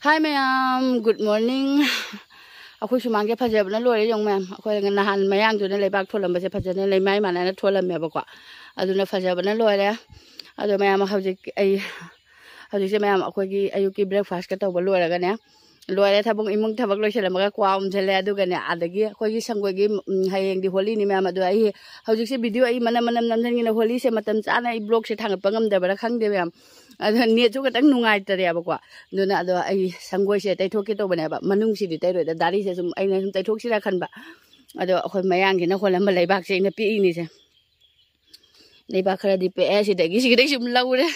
Hi ma'am, good morning. Aku cuma ke fajar benar luar yang ma'am. Aku dengan nahan mayang tu ni lebak tholam baca fajar ni lemai mana ni tholam ya bakwa. Adu ni fajar benar luar ya. Adu ma'am aku jadi ma'am aku lagi ayuki breakfast kita luar kan ya. Luar ya tabung imung tabak luar sila maka kuam jale adu kan ya. Ada lagi aku lagi sanggup lagi hayang di holi ni ma'am adu ay. Aku jadi video ay mana nanti ni holi se matam sana ay blog se thang pangam dah berakang dia ma'am. Ada ni juga tak nungai teri apa kuah. Dona ada ay sanggoi sih, tapi thok kita benar apa. Manung sih itu ada dari sih, ay nasum tapi thok sih lah kan ba. Ada aku mayang kita kalau lama lebak sih, ini pi ini sih. Lebak kerja di PS sih, tapi sih kita sih melau deh.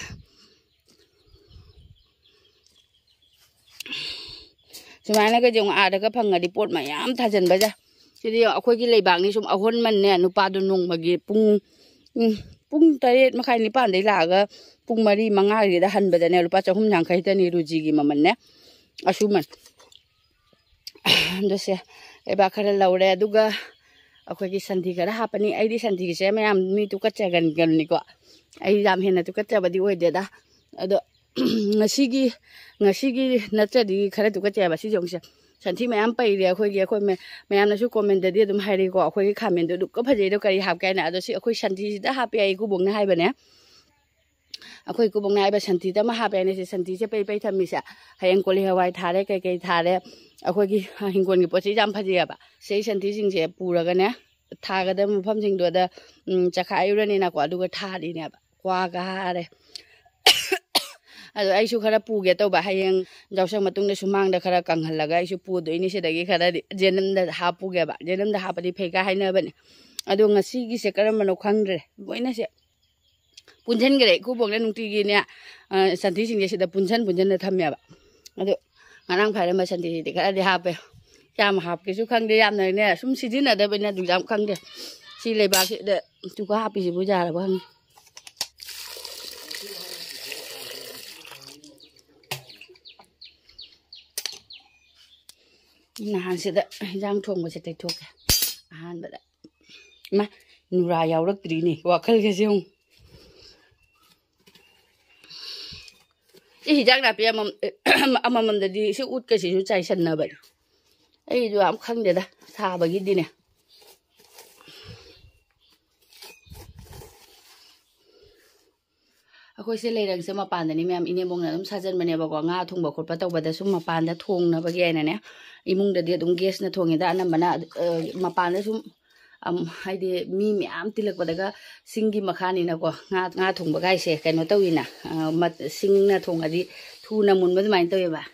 Sebenarnya kerja orang ada kepanggil di port mayam tajan baca. Jadi aku lagi lebak ni sum ahon man ni, nupa dunung bagi pung tadi makai ni pan dari laga. Pung mari mangai dah han badan ni lupa cahum yang kaitan ni ruji gima mana asuman. Dosa bakar laura juga aku lagi santi kerana apa ni ID santi saya macam ni tu kerja kan ni kok. ID jam hendak tu kerja badi woi dia dah. Ada ngasigi nanti di kerana tu kerja basi jongsa. Santi macam pai dia aku macam nasu komen dia tu hari kok aku lagi komen tu kau pajai tu kari hap kan ada si aku santi dah happy aku bung hai benda. Aku ikut bang naik bersanti, tapi mah apa ni sih santi jeไปทำมิสะให้ยังกุลีฮาวายทาได้ไกลๆทาได้aku lagi hingguan gitu pasti jam pagi apa saya santi sing je pura kan yaทาก็ได้มุมsing dua ada cakap ayu ni nak aku jugaทาdi ni apa kuah kah ada ada ayu kara pu gitu bah yang jauh sang matung ni sumang dah kara kanghal laga ayu pu tu ini sedagi kara jenam dah hapu gitu bah jenam dah hapa di peka hai na bani ada ngasi gisi kara manukang deh boleh sih punjen gede, aku bukan nungti gini ya, santi sing jadi sudah punjen dah thamnya ba, aduh, ngarang pada mas santi di kalau di HP, jam HP kesu kang dia jam ni, sum sidin ada benar tu jam kang dia, si lebak si de, juga HP si puja lah bang. Nah, si de, jam thong masih tak thok, han benda, mah nuraya orang tri ni, wakal kesiung. Hijau napi amam jadi si ut ke si cai sana beri. Itu am kang dia dah sah bagi di ni. Aku isi lereng sama panda ni memang ini mungkin dalam sahaja mana bawa ngah thong bawa korban tahu pada semua panda thong na bagi ni ni. Imung dah dia tung gas na thong itu anak mana panda sum hai dia mi am tilak pada ga singgi makan ini aku ngah thong bagai sih kan tahu ini mat sing na thong adi thu na mun bade main tahu ya ba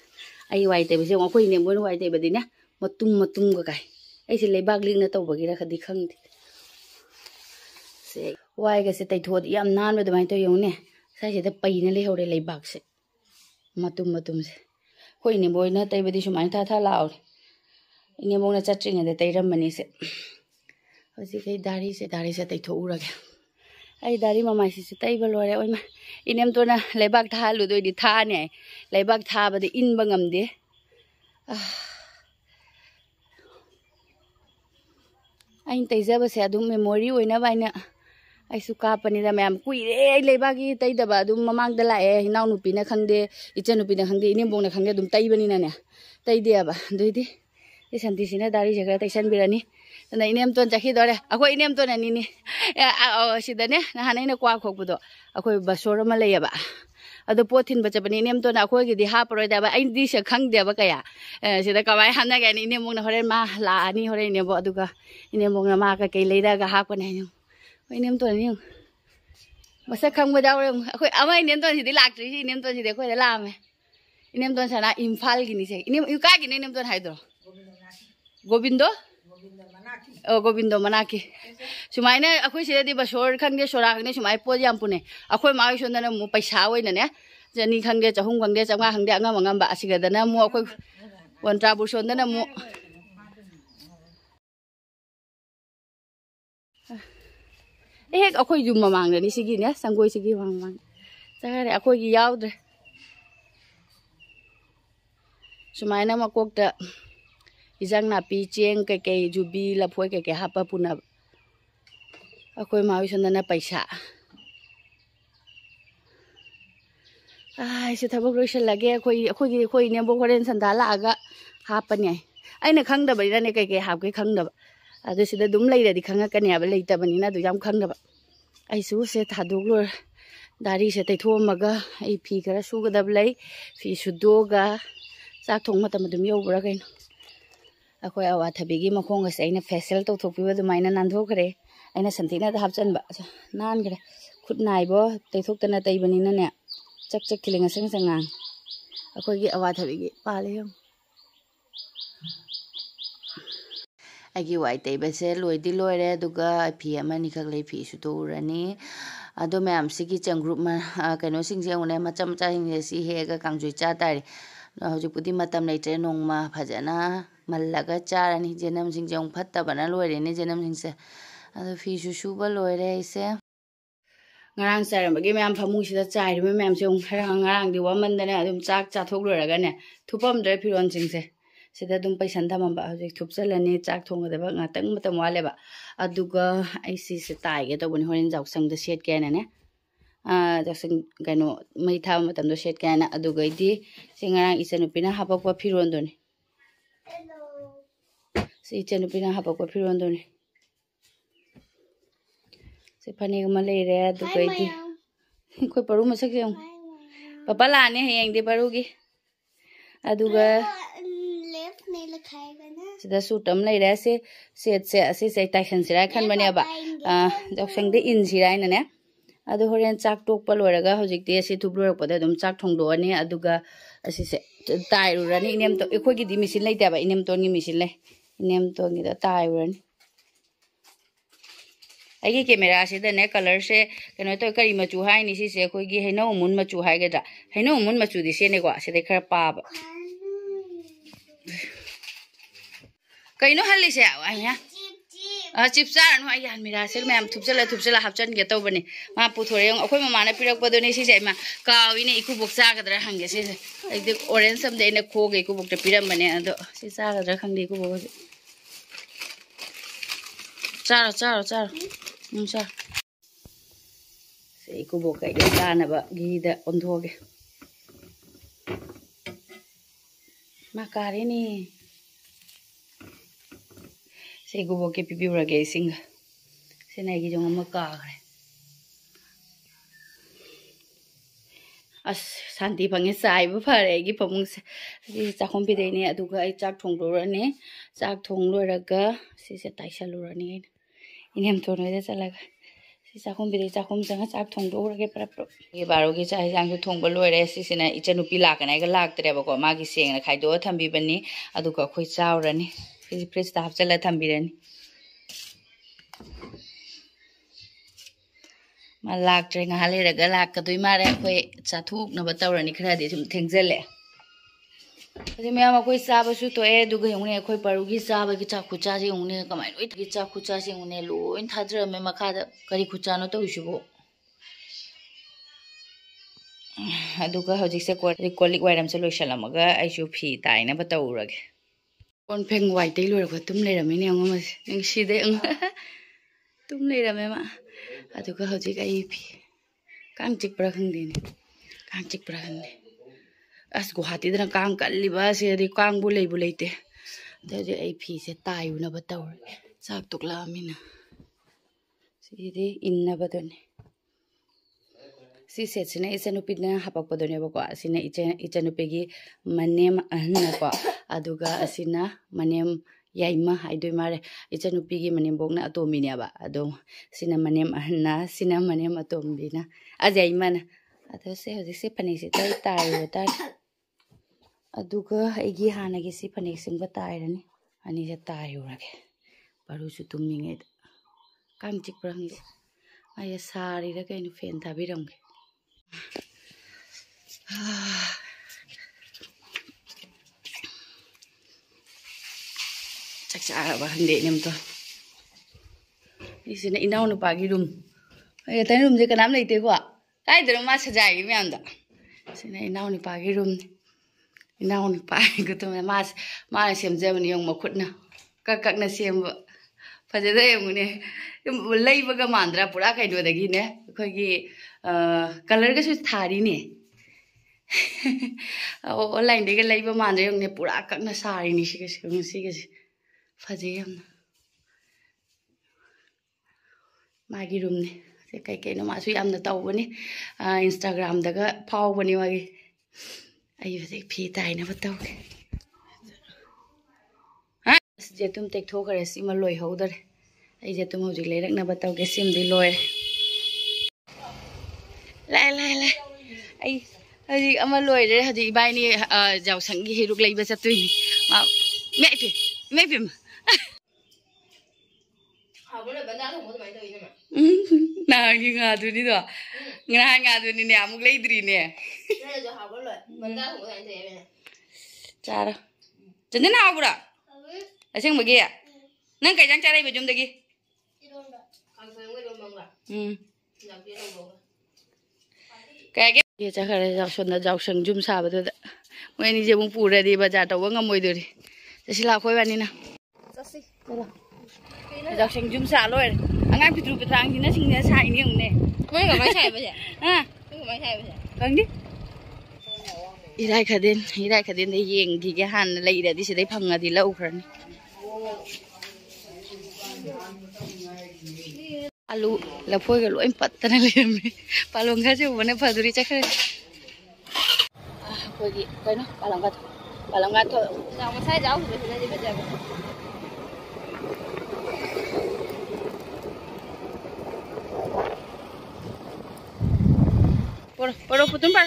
ai wai te bisi aku ini mun wai te bade ni matung ga kai ai si lebak ling na tahu bagi ra khadi khang se wai ga se tai thod yam nan bade main tahu yung ne sai se ta pai na le hore lebak se matum se ko ini boy na tai bade sumai tha lao ini mong na chatring ade tai ram mani se Masih kayak dari saya itu urang ya. Ay dari mama sih tay balore oi mah. Inem tu na lebak tha lu doi di tha ni. Lebak tha bade in bangam de. Ain tay jaba se adum memory oi na bai na. Ai suka pani da ma'am kui re lebak gi tay da ba adum mamang da la e naw nu pi na khang de ichen nu pi na khang de inem bong na khang de adum tay bani na ne. Tay de ba doi di. Di santi sini dari jaga tay san birani. Nah ini am tuan cakap dore, aku ini am tuan ini, sida ni, nah ini aku budo, aku basura Malaya ba, ada potin baca pani ini am tuan aku lagi di hap roda ba, ini di sekang dia ba kaya, sida kawai hana kan ini mung na horen mah la ani horen ini buat juga, ini mung na mah kayak leda ga hap kan ini, ini am tuan ini, masa kang baca orang, aku ama ini am tuan sida lak tri, ini am tuan sida aku ada lama, ini am tuan sana Imphal gini sih, ini yuka gini ini am tuan Hydro, Gobindo? Oh Gobindo Manaki. Sumai ni aku sih di basur kan dia sorak ni sumai pun jam pun ni. Aku mau isunda na mu paisa wei na ni. Jadi kan dia cahung kan dia cakap kan dia ngam ba asik ada na mu aku wantra busunda na mu. Aku jumpa mang ni sigi ni sanggoi sigi mang. Cakap aku giau deh. Sumai na makok dah. Isang napi ceng kayak jubi lapoi kayak apa pun aku mau isunda na paisa से थबक लोइसल्लगे अखोई नेबो होरेन संदा लागा हापने अइना खंगदबनिने कई कई हापके खंगदब अदु सिदा दुम लैरदि खंगकनेबा लैतबनिना अदु याम खंगदब अइसु से थादोगलोर दारी से तैथोमगा अइ फी खरा सुगदब लै फी सुदोगा चाक थोंग मतम दुम यौबरा कइनो अखोई अवाथबिगी मखोंगसे अइना फेशियल तौथोकपिबा दुमाइना नांधोखरे अइना संथिना हापचनबा नानखरे खुद नाइबो तैथोक्तना तैबनिना ने चक चक खिलेंग संग संगांग अखोई अवाथबिगी पाले हम आगे वाई तैबसे लोइदी लोइरे दुगा फी अमनि खक लै फी सुदोरनी अदो मैम सिगी चंग्रुप कनो सिंग जेउने मचा मचा हिंग सी हेगा कांगजुई चा तारि हौजिपुदी मतम लेट्रे नोंगमा फजना मल्लगा चारनी जेनम सिंग जेउंग फत्तबना लोइरेने जेनम सिंगसे अदो फी सुबा लोइरे इसे ngarang sarambagi मैम फमुसिदा चाइरिबे मैम से ngarang di wamandane adum chak chathok loragane thupam dre phiron singse sida dum paisan thamamba hojik thupchalani chak thongadaba ngatang matam waleba aduga aisi se taige to bun horin jaksang da set kene ne jaksang gano mai tha matam do set kene aduga idi singarang isanupina hapakwa phiron doni hello si isanupina hapakwa phiron doni से फने मले रे दु गई कोई परू मसक से पापा लाने है यंग परू की अदुगा लेफ्ट नहीं लिखाएगा ना सिदा सूटम ले रे से सेट से असे से टाइसन सिरा खन बने बा जक्संग दे इन सिरा ने अदु होरेन चाक टोक पल होरगा होजिक ते से थुब्रोक पदा दम चाक थोंदोने अदुगा असे से ताइरुरानी इनेम तो एखोई की दि मिसिन लेते बा इनेम तो नि मिसिन ले इनेम तो नि दा ताइरुरानी आगे कैमरा से दने कलर से कनो तो करी मचू हाई नि से कोई हैनो मुन मचू हाइगदा हैनो मुन मचू दि से नेको से दे खरा पाब कइनो हल्ली से आया चिप चारन हो यान मेरा से मैम थुपचला हापचन के तौबने मा पुथोरे अखोई ममाना पिरक पदोने से मा काविने इकु बोक चागदरा हंगे से एकदे ऑरेंज सम दे ने खोगे इकु बोक पिरम बने अदो से चागदरा खंगे इकु बोक चारो Musa, saya ikut buka ini kan apa gida untuk makar ini, saya ikut buka pipi berage singa, saya naik jangan makar. As santi panggil saya berapa lagi pemung saya cakap pide ini aduga cak thong lura ni, cak thong lura ga, saya tak salura ni. Ini हम तो नहीं चला गया सिसाकुम बिदे चाकुम संग चाक थोंदो रगे परप ये बारो के चाहे जांग थोंब लोरे सिसिना इचनुपी लाकने ग लाक्तरे बको मागी सेंग खाइदो थंबी बनी अदुका खोइ चावरनी फ्रिज ता हपचला थंबीरनी मा लाक्तरे ngale रगा लाकदोइ मारे खोइ चाथुक न बतवरनी खरादि सुम थेंगजले अजे मैम कोई चाबसु तो ए दुग हुने कोई परुगी चाब की चाक खुचा से हुने कमाइ लोइ की चाक खुचा से हुने लोइन थाद्र मे मखा करी खुचा न तो उसिबो अदुगा हजिक से कोलिक वाइरम से लोइसलमगा आइसु फी ताइना बतौरगे कोन फेंग वाइ तै लोरगो तुम लेरमिने अंगम नंग सिदे तुम लेरमे मा अदुगा हजिक आइ फी कांग चिकप्रा खंगदिने कांग चिकप्रा खंगदे अस गुवाहाटी दना कांग कल्लिबा से रि कांग बुलेते दे आई फी से तायुना बतौर चाक तोकला मिना सिदे इन्ना बदने सी सेट सिना इचनुपीना हापक पदने बको सिना इचनुपीगी मनेम अहनको अदुगा असिना मनेम याइमा हाइदोइ मारे इचनुपीगी मनेम बोकना अतोमिनेबा अदो सिना मनेम अहना सिना मनेम अतोमबिना अजाइमाना अदो से हजि से फने से ताइ ताइ अदुगा एगी हानागी सी फने सिंग ताइरनी अनि से तायुरगे परुसु तुमनिगे कांग चिकप्रंगे आय सारी रे कइनु फेन थाबिरंगे चकचाबा हंदे नेमतो इसिना इनाउ नुपागी रूम ए तै रूम जे कनाम लेते को काइदरो मा सजाई म्यामदा सिना इनाउ नुपागी रूम इनाउ नुपागी को तो मा सेमजबनी यंग मखुटना कककना सेम फजदे यंगने लेबगा मांद्रा पुरा कइनोदगी ने अखोगी कलर गसु थारी ने ऑनलाइन देगा लाइव मानरे हमने पूरा ककना सारी नहीं सिगे फजे हमने मागी रूम ने कई कई मासु यामना तौबनी इंस्टाग्राम दगा फावबनी मागी अई फी ताइना बताओगे हां जेतुम टेक थोखरे सिमा लोय हौदरे अई जेतुम हौजिक लेरकना बताओगे सिमदि लोय लाय लाय लाय अई हजी अमा लोय रे हजी इबाइनी जावसंगी हिरुक लैबा चतुई मा मेपे हाबोले बंदा थोंबो माइ तोइ ना नांगी गादुनी दो ngana गादुनी ने अमुक लैद्री ने ने जो हाबोले बंदा थोंबो माइ तोइ बेने चारा जने ना हाबुरा असेंग मगे नंग काइजां चाराइ बजुम दगी इरोंदा खांसों गै रोमंगा जाबे रोबोगा कागे ये चखरे जावसोना जावसंग जुम साबदुदा मोइनी जेबुं पुरदि बाजार तौबा ngमोइदोरि जसिला खोइबानिना जसि चलो जावसंग जुम सा लोय अंगां पित्रु पित्रांग जिना सिंगने साइनि उंने मोइ गमाय साइबसे हां गमाय साइबसे खंगदि इराय खदेन दे येंगी गे हान लैरदि सिदै फंगादि लौखरनि आलू लफोय लोय पत्तना लेमे पालोंगा से बने फदुरी चखरे कोगी कनो पालोंगा तो जाव मसाय जाव बे दि बजा परो पुतुम पर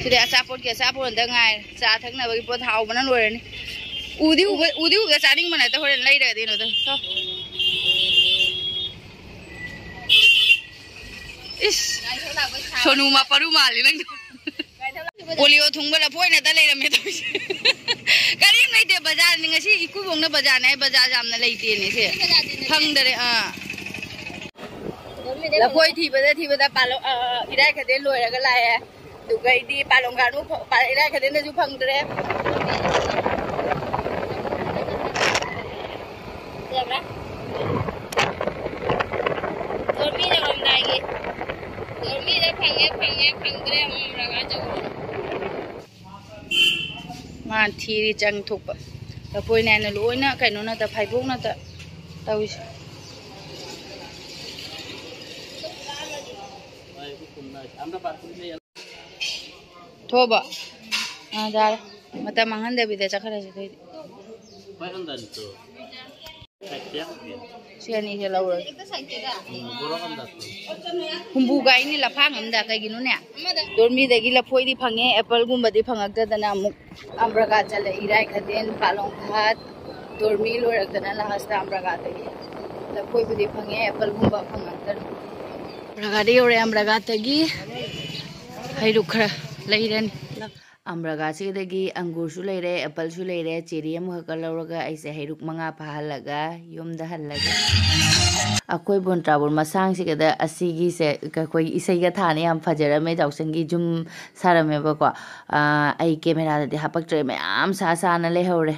सिदे असापोट के असापोट अंदंगाय चा थकना बगी पोत हाव बना लोरनी उदी चानिंग मना तो होरेन लैरदि नो तो इस सोनू मा परू माली नंग पोलियो थुंगबला फोइना ता लैरमे तो करीम लैते बाजार नि ngasi इकुबोंना बाजार नाय बाजार जामना लैते ने से फंगदरे लफोय थीबदा पालो इराय खदे लोयरगा लाए दुगैदी पालोंगानु इराय खदे ने जु फंगदरे जबरा गर्मी जगम दाइगे गर्मी दे फंगदरे हम रगा जगो मा थीरी चंग थोप लफोय नायना लोयना कैनो ना त फाइबोक ना त तविस थोबा जा मत मंगन देबी दे चखरे से थोइ होय अंदन तो सियानी के लौर एक साइकेदा बोरो अंदा हुंबु गाइनी लफांग हमदा कगिनु ने दोरमी देगी लफोइदी फंगे एप्पल गुंबदी फंगक्तदना अमुक अम्रगा चले इराय खदेन पालोंग हात दोरमी लोरक्तना लास्ता अम्रगा तगी लफोइबुदी फंगे एप्पल गुंबा फंगक्तन अम्रगादे ओरे अम्रगा तगी हैरु खरा लैरन अम्रगा सिदगी अंगूरसु लैरे एप्पलसु लैरे चेरी अमुक लौरगा ऐसे हैरुक मंगा पहालगा युमदा हल्लगा अकोय बोंट्राबुर मसांग सिगदा असिगी से कोई इसैगा थाने हम फजरमे जावसंगी जुम सारमेबको आई कैमरा दे हापक्ट्रे मयाम सासाना लेहौरे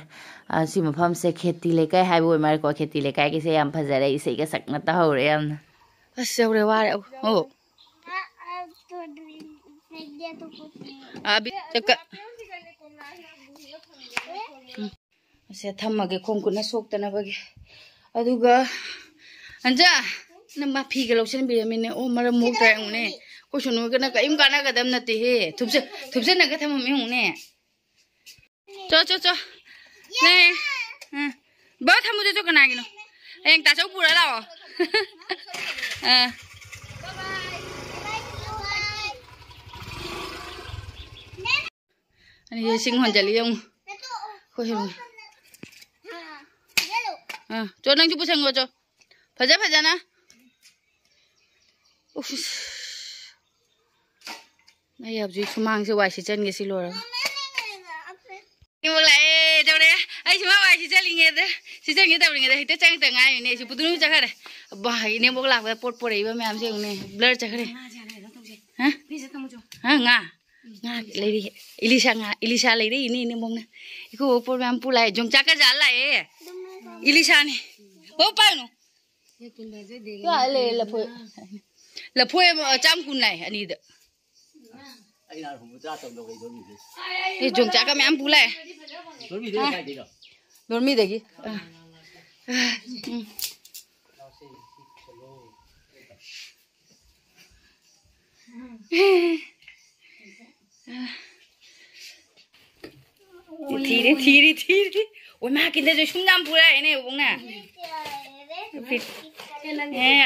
सि मफम से खेती लेकाय हाइबो मार को खेती लेकाय के से याम फजरे इसैगा सकना तहौरे याम अस जौरे वारे ओ अभी तक से थम्मगे खोंकुना सोक्तना बगे अदुगा अंजा नम्मा फीगे लौसन बिरमिने ओ मर मुक तायउने कोसुनु गना कइम काना गदम नते हे थुबसे नगा थममे हुने चो ने बा थमुजे तो कना गिनो एंग ताचौ पुरा लाओ ये Singh होंजली yung ko hiru cho nang chu pusang go cho phaja na nay ab ji sumang se wai si chen ge si lo ra ni mo la e jo re ai suma wai si chali nge de si chen ge ta nge de hite chang ta ngai ne si putunu cha khare ba ne mo la ba pot porei ba mam se ne blur cha khare ha phi se tamu cho ha nga lady Elisa lady ini mong na iku program pulai jong chaka jala ilisa ni oh pa no ก็เลยละพวยจ้ำคุณไหนอันนี้เด้อนี่จงจักก็ไม่อันปูเลยโดนมีเด็กกี่ทีโอ้ยมากินแต่จะชุ่มน้ำปูเลยเนี่ยบุ้งน่ะ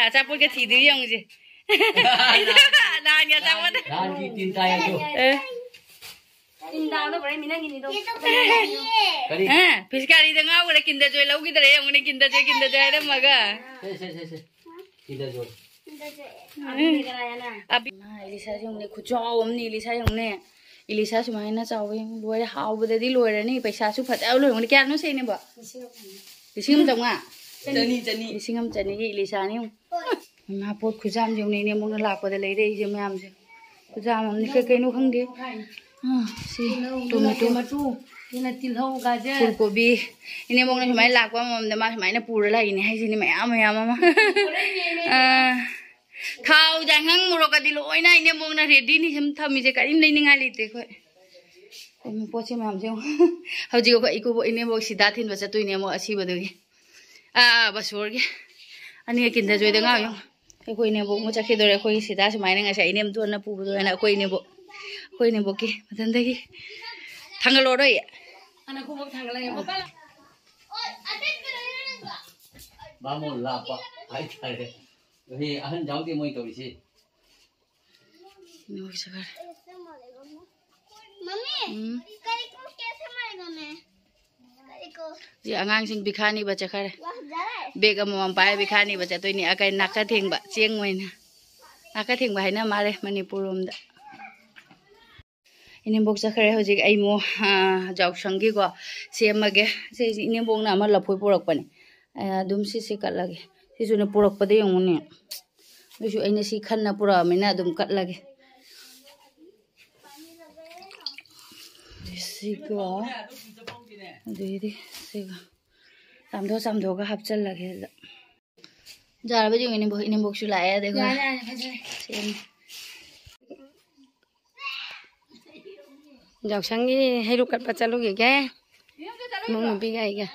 อาจารย์พูดกับทีดียังสินานอาจารย์พูดนานกี่ตีนใจอยู่ตีนดาวแล้วไปมีนั่งกินนี่ดูพิสการีdengar udah kinda joy lau gitu deh yang udah kinda joy ada maga kinda joy abi Elisa yung ne kujaw om ni Elisa yung ne Elisa sumai na cawing luar hau benda di luar ni paisa su phat au luar ngi kya no sei ne ba lisingam dong a lisingam chani Elisa ni ma pot khujam yung ne mong na lak pa de lei dei je mayam se khujam om ni kai no khang de si tomato ini tilhau gajar fulgobi ini mong na sumai lak pa mom de ma sumai na pura lai ni hai sini mayam ma thau jang hang murok ka dilo oina ini mong na ready ni sam thami je karim nei ninga lite khoi mo poche mam je hauji ko iku bo ini bo sida thin ba chatui ne mo asi badui basur ge ani kinda joi de nga yo khoi ne bo mo chakhi dore khoi sida sumai na ngai inem tu na pu bu na khoi ne bo ki matan da gi thangalo roi ana ko bo thangala ge bo pala oi atet ke roi na ba mo la pa ai thare Ini ahan jauh dia mau itu sih. Ini bisa kan? Mami, kariku कैसे मारेगा मैं? kariku. Di angang sing bikhani baca kare. Bega mau mampai bikhani baca tu ini akai nakating ba cieng maina. Nakating ba haina mare Manipurum da. Ini bok sakare hojik ai mo jauh sanggi ko siamage. Saya ini bok nama lapoi porak pani. Dum si kat lagi. Sisu na purak pa de yung ni. Bisu ay nasi khan na pura mina dum kat lagi. Siga. Didi siga. Samdo ka hapchal lagi. Jar ba yung ini bok sula ya dekho. Jauh sangi hai rukat pa chaloge kya? Mong bi gai kya?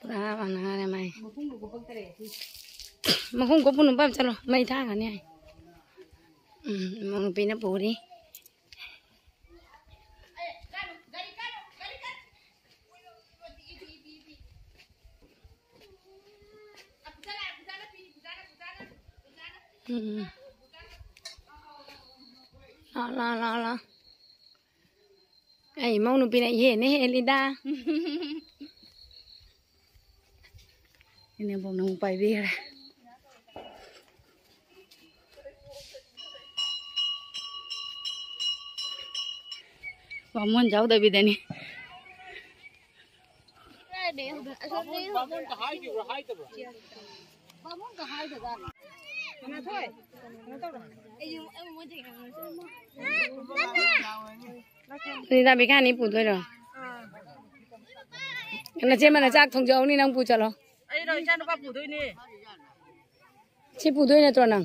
Mana ada mai? Mahung ko puno bab chalo mai tha kan ni. Mong pina puri. La. Ai mau nu pina ye ne Elida. Ini bom nung pai bi ra. Bom jauh dah bi dani. Ini dah bikin ni pun tu dah. Karena cuma nak cak thong jauh ni nang pucat lo. Ai rồi cha nó qua phủ thôi nè. Chị phủ thôi nè tròn nào.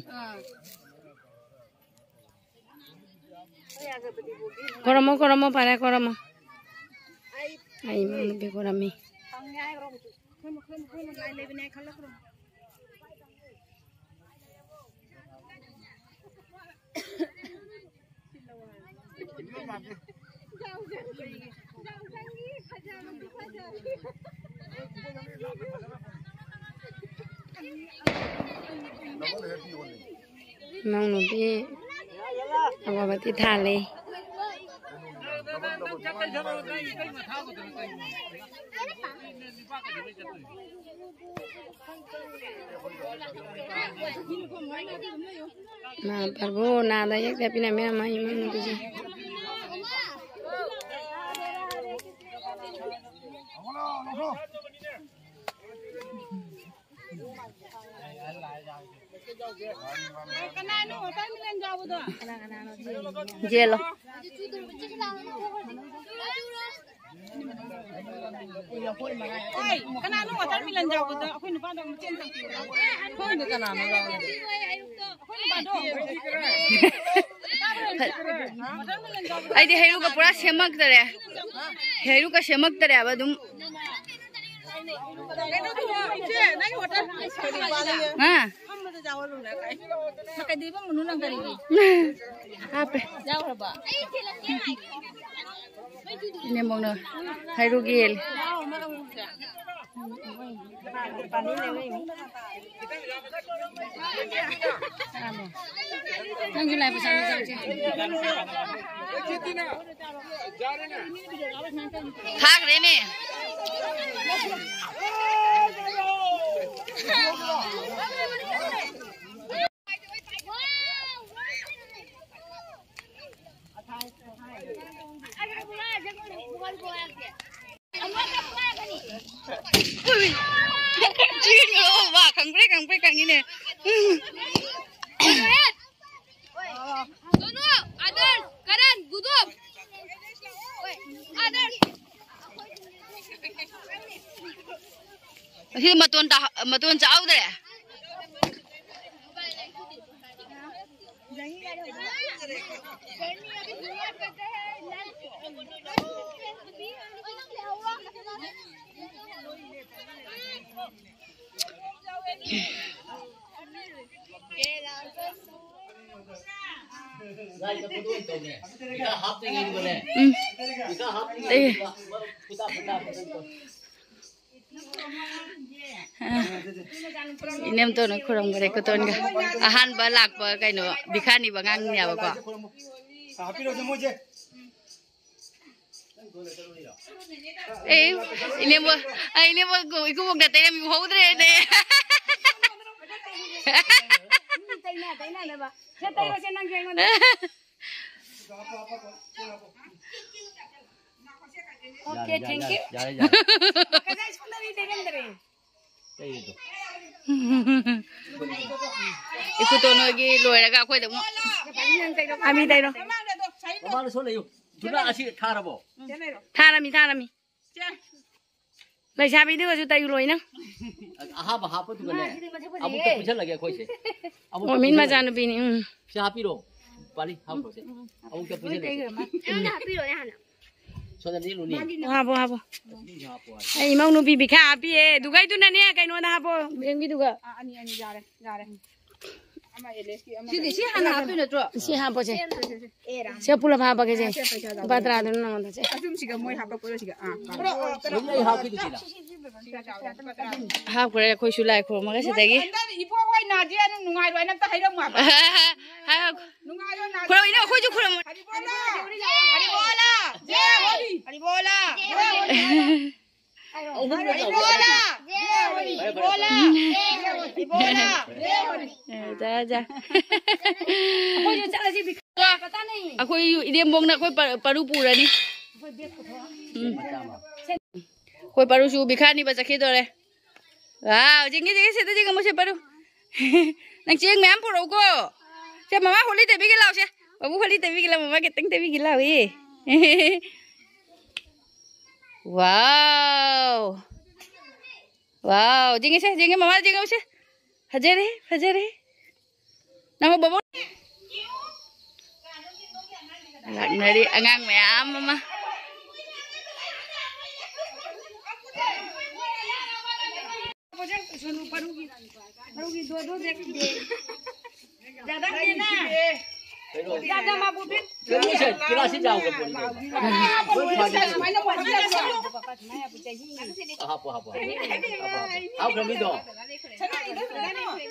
Koramo para koramo. Ai mau be korami. Mau nubi apa berarti thale. Nah, parbo nada ya tapi namanya mai mau nubi. Jelo. Kana no water milan jaw ko ako ni pa do chen tang ko ni kana ma jaw ko ni pa do ai di heru ka pura semak tare heru ka semak tare aba dum ha makai di bang menunang kali ni apa jauh ba ini mau no heru gel nang julai pesan thak re ne wah kang pre kang ini Dono, Adar, Karan, Gudum. Adar. Hi matun chau de inem to no khurang bare ko ton ga ahan ba lak ba kai no bikhani ba ngang nya ba ko inem ko bok da te mi hodre ne Okay, thank you. Iku to no gi loi ga khoi da mo ami dai no Mama số này chúng ta chỉ thà rồi bộ. tharami lai sa bi du ta yu loi na À bà hấp tụi này. Abu tập bây giờ là cái khối gì? o min ma jan bi ni Sẽ hấp đi rồi. Bali hấp rồi. Abu tập bây giờ này. Ana happy rồi hả? Số này đi luôn đi. ha bo ai mau no bi bi kha bi e du gai tu na ne kai no da bo beng bi du ga Ani jare. Ama LSK ama. si hana happy na tro si ha bo che se pula ba ba ke che ba tra du na ma che Asum siga moi hapa ko siga. Đúng này hấp đi được nào. ha ko re khoi su lai kho ma ga se da gi Ipo hoi na dia nu ngai roi nam ta hai dong ma. ha Nu ngai roi na. ko ina khoi ju khoi Haribola. Je hori. Haribola. Ông không được Haribola. Haribola. Haribola. ja ja Hoi jo chala ji bi pata nahi. akhoi idem bong na khoi paru pura ni khoi paru su bikhani ba chakhi dore wow jingi se to jinga mo se paru nang ching mem puro ko se mama holi te bi ki lao se babu holi te bi ki lao mama ke teng te bi ki lao e wow wow jingi mama jingi se hajere nama babu lak nari angang mem mama Jada ni na. Jada mà bố biết. Cái đó xin chào các bạn. Hấp làm đi đó.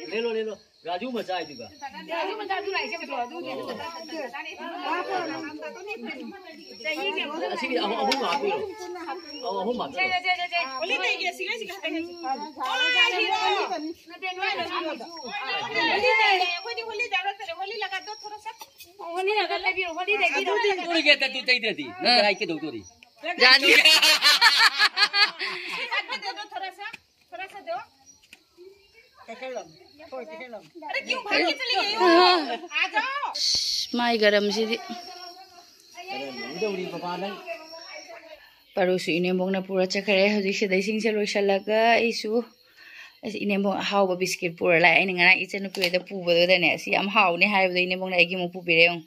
Lên luôn. Gaju mà chạy được à? Gaju mà chạy lại xem rồi. Sige, ông không mặc đi. Ông không mặc. Oli này kìa, sige. Oli जाओ तेरे होली लगा दो थोड़ा सा होली लगा ले भी होली देगी दो तू के तू तई देती मैं आई के दो तोरी जानी दे दो थोड़ा सा दो अरे क्यों भाग के चली गई हो आ जाओ माई गरम सी दी उधौरी बाबा नहीं Parusu inemong na pura chakare hojik se daising se loisalaga isu inemong hauba biscuit pura la ai ngana ichanu pe da puba da ne si am haune haibda inemong na agi mo pubire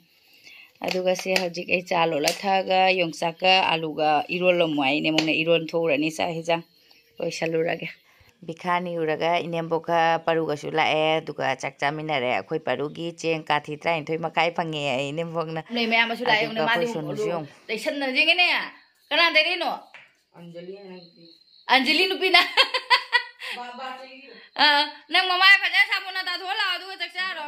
aduga se hojik ai chalo la thaga yongsaka aluga irol moi inemong na irol thorani sa hija loisalurage bikhani uraga inemboka paruga su lae duga chakcha minare akhoi parugi cheng kathi train thoi makai phange inemong na nei mayam su lae ne madi leisan na jenge ne kana de no Anjali nupina nang mama faja sabuna ta thola adu chakcha ro